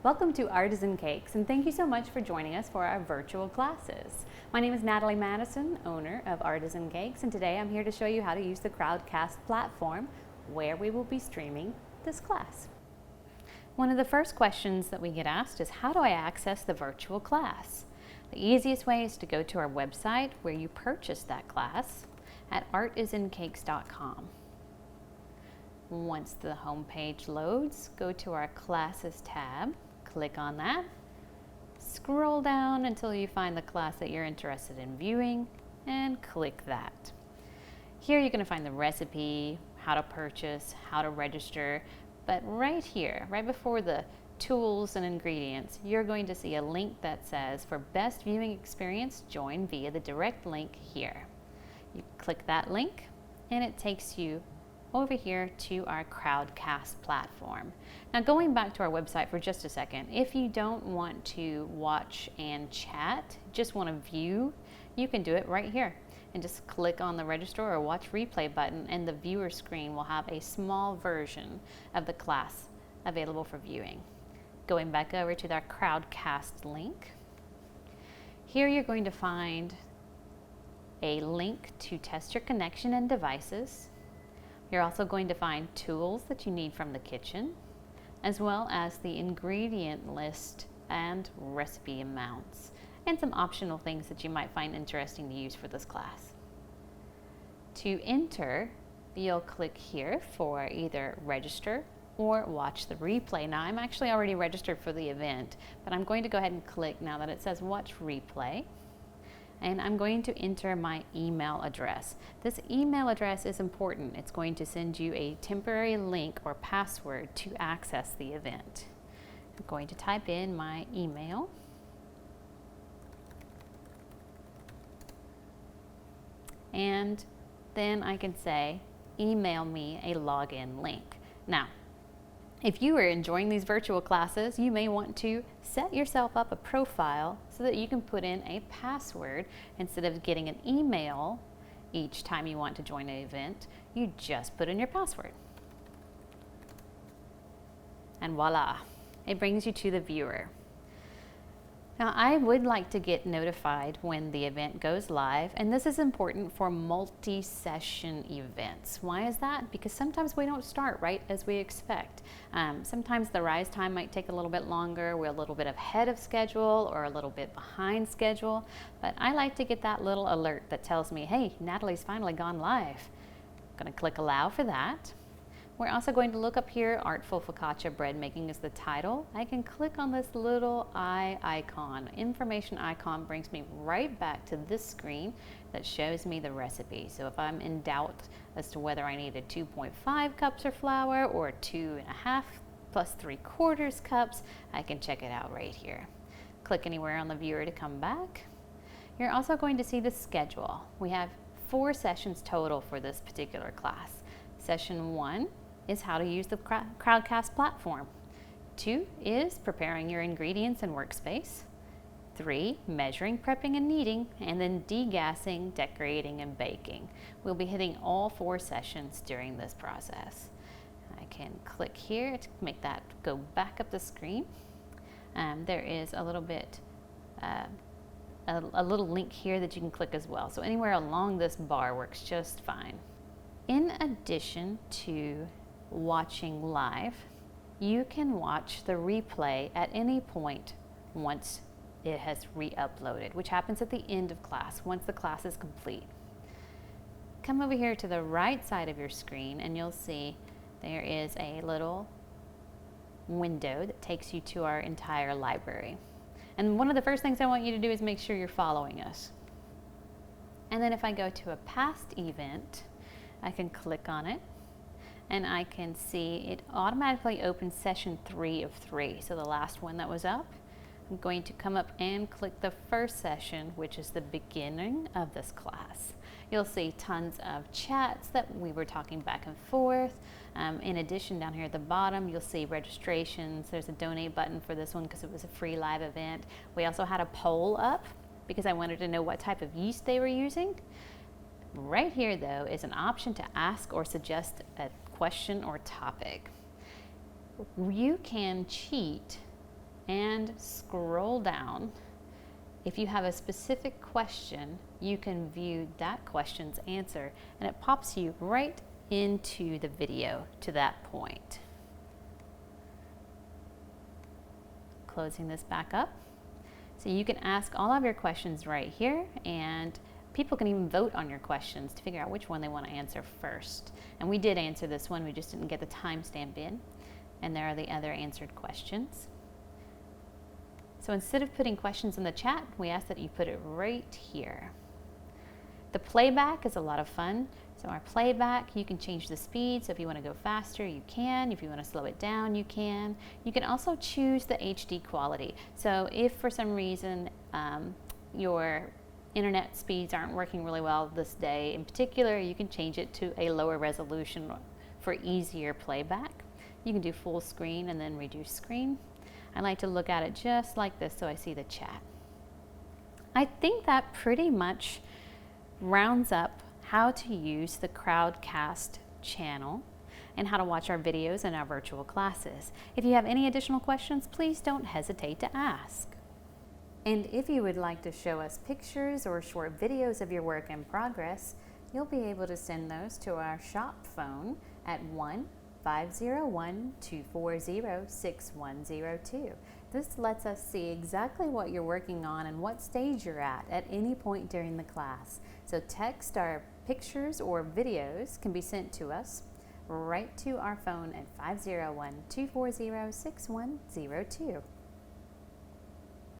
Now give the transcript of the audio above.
Welcome to Artisan Cakes, and thank you so much for joining us for our virtual classes. My name is Natalie Madison, owner of Artisan Cakes, and today I'm here to show you how to use the Crowdcast platform where we will be streaming this class. One of the first questions that we get asked is, how do I access the virtual class? The easiest way is to go to our website where you purchase that class at artisancakes.com. Once the home page loads, go to our Classes tab, click on that, scroll down until you find the class that you're interested in viewing, and click that. Here you're going to find the recipe, how to purchase, how to register, but right here, right before the tools and ingredients, you're going to see a link that says, for best viewing experience, join via the direct link here. You click that link and it takes you over here to our Crowdcast platform. Now, going back to our website for just a second, if you don't want to watch and chat, just want to view, you can do it right here and just click on the register or watch replay button, and the viewer screen will have a small version of the class available for viewing. Going back over to our Crowdcast link, here you're going to find a link to test your connection and devices. You're also going to find tools that you need from the kitchen, as well as the ingredient list and recipe amounts, and some optional things that you might find interesting to use for this class. To enter, you'll click here for either register or watch the replay. Now, I'm actually already registered for the event, but I'm going to go ahead and click now that it says watch replay. And I'm going to enter my email address. This email address is important. It's going to send you a temporary link or password to access the event. I'm going to type in my email. And then I can say, email me a login link. Now, if you are enjoying these virtual classes, you may want to set yourself up a profile so that you can put in a password. Instead of getting an email each time you want to join an event, you just put in your password. And voila, it brings you to the viewer. Now, I would like to get notified when the event goes live, and this is important for multi-session events. Why is that? Because sometimes we don't start right as we expect. Sometimes the rise time might take a little bit longer. We're a little bit ahead of schedule or a little bit behind schedule, but I like to get that little alert that tells me, hey, Natalie's finally gone live. I'm going to click allow for that. We're also going to look up here, Artful Focaccia Bread Making is the title. I can click on this little eye icon. Information icon brings me right back to this screen that shows me the recipe. So if I'm in doubt as to whether I needed 2.5 cups of flour or 2.5 plus 3/4 cups, I can check it out right here. Click anywhere on the viewer to come back. You're also going to see the schedule. We have 4 sessions total for this particular class. Session 1 is how to use the Crowdcast platform. 2 is preparing your ingredients and workspace. 3, measuring, prepping, and kneading, and then degassing, decorating, and baking. We'll be hitting all 4 sessions during this process. I can click here to make that go back up the screen. There is a little bit, a little link here that you can click as well. So anywhere along this bar works just fine. In addition to watching live, you can watch the replay at any point once it has re-uploaded, which happens at the end of class, once the class is complete. Come over here to the right side of your screen and you'll see there is a little window that takes you to our entire library. And one of the first things I want you to do is make sure you're following us. And then if I go to a past event, I can click on it and I can see it automatically opens session 3 of 3. So the last one that was up, I'm going to come up and click the first session, which is the beginning of this class. You'll see tons of chats that we were talking back and forth. In addition, down here at the bottom, you'll see registrations. There's a donate button for this one because it was a free live event. We also had a poll up because I wanted to know what type of yeast they were using. Right here, though, is an option to ask or suggest a question or topic. You can cheat and scroll down. If you have a specific question, you can view that question's answer, and it pops you right into the video to that point. Closing this back up. So you can ask all of your questions right here, and people can even vote on your questions to figure out which one they want to answer first. And we did answer this one, we just didn't get the timestamp in. And there are the other answered questions. So instead of putting questions in the chat, we ask that you put it right here. The playback is a lot of fun. So our playback, you can change the speed. So if you want to go faster, you can. If you want to slow it down, you can. You can also choose the HD quality. So if for some reason your internet speeds aren't working really well this day in particular, you can change it to a lower resolution for easier playback. You can do full screen and then reduce screen. I like to look at it just like this so I see the chat. I think that pretty much rounds up how to use the Crowdcast channel and how to watch our videos in our virtual classes. If you have any additional questions, please don't hesitate to ask. And if you would like to show us pictures or short videos of your work in progress, you'll be able to send those to our shop phone at 1-501-240-6102. This lets us see exactly what you're working on and what stage you're at any point during the class. So text or pictures or videos can be sent to us right to our phone at 501-240-6102.